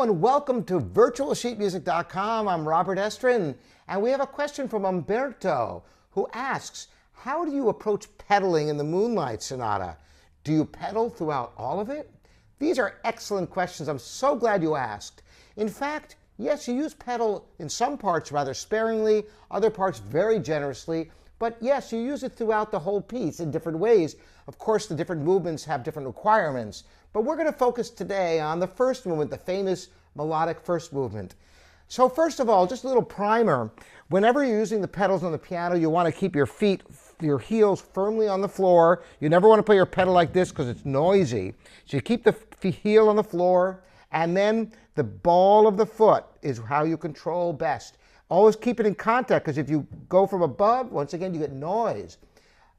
and welcome to virtualsheetmusic.com. I'm Robert Estrin, and we have a question from Umberto, who asks, how do you approach pedaling in the Moonlight Sonata? Do you pedal throughout all of it? These are excellent questions. I'm so glad you asked. In fact, yes, you use pedal in some parts rather sparingly, other parts very generously, but yes, you use it throughout the whole piece in different ways. Of course, the different movements have different requirements, but we're going to focus today on the first movement, the famous melodic first movement. So first of all, just a little primer. Whenever you're using the pedals on the piano, you want to keep your feet, your heels firmly on the floor. You never want to play your pedal like this because it's noisy. So you keep the heel on the floor, and then the ball of the foot is how you control best. Always keep it in contact, because if you go from above, once again, you get noise.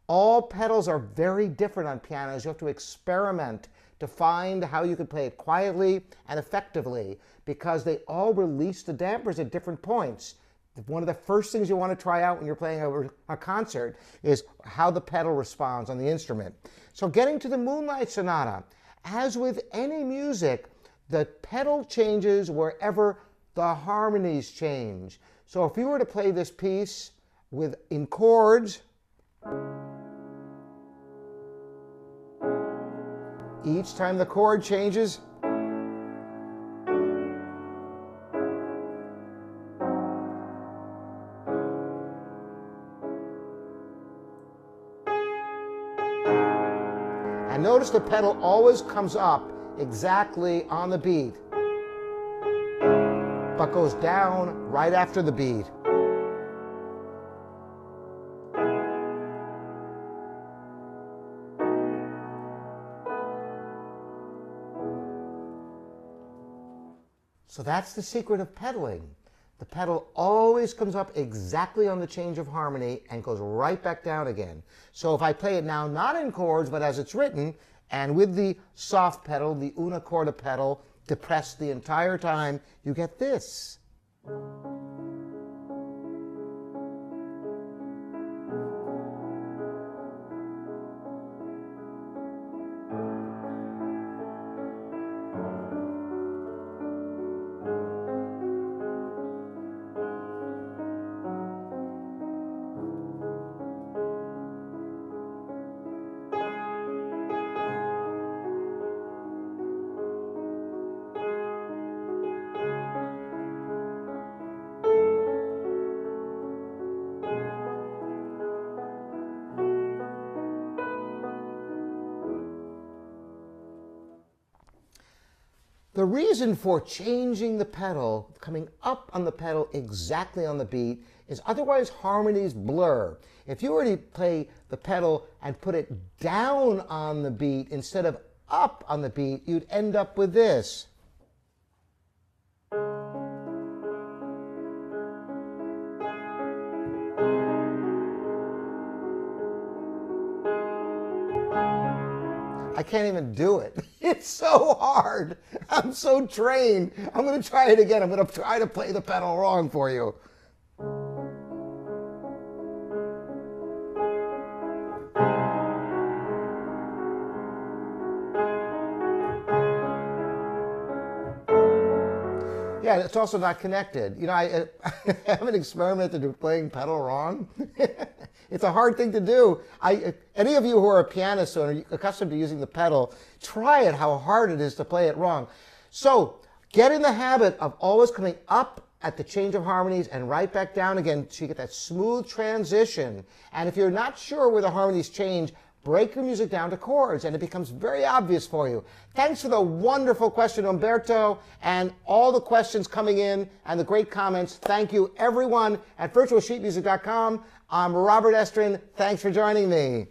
All pedals are very different on pianos. You have to experiment to find how you can play it quietly and effectively, because they all release the dampers at different points. One of the first things you want to try out when you're playing a concert is how the pedal responds on the instrument. So getting to the Moonlight Sonata, as with any music, the pedal changes wherever the harmonies change. So if you were to play this piece in chords, each time the chord changes, and notice the pedal always comes up exactly on the beat, but goes down right after the beat. So that's the secret of pedaling. The pedal always comes up exactly on the change of harmony and goes right back down again. So if I play it now not in chords, but as it's written, and with the soft pedal, the una corda pedal, depressed the entire time, you get this. The reason for changing the pedal, coming up on the pedal exactly on the beat, is otherwise harmonies blur. If you were to play the pedal and put it down on the beat instead of up on the beat, you'd end up with this. I can't even do it. It's so hard. I'm so trained. I'm going to try it again. I'm going to try to play the pedal wrong for you. Yeah, it's also not connected. You know, I haven't experimented with playing pedal wrong. It's a hard thing to do. Any of you who are a pianist or are accustomed to using the pedal, try it, how hard it is to play it wrong. So get in the habit of always coming up at the change of harmonies and right back down again, so you get that smooth transition. And if you're not sure where the harmonies change, break your music down to chords, and it becomes very obvious for you. Thanks for the wonderful question, Umberto, and all the questions coming in and the great comments. Thank you, everyone, at virtualsheetmusic.com. I'm Robert Estrin. Thanks for joining me.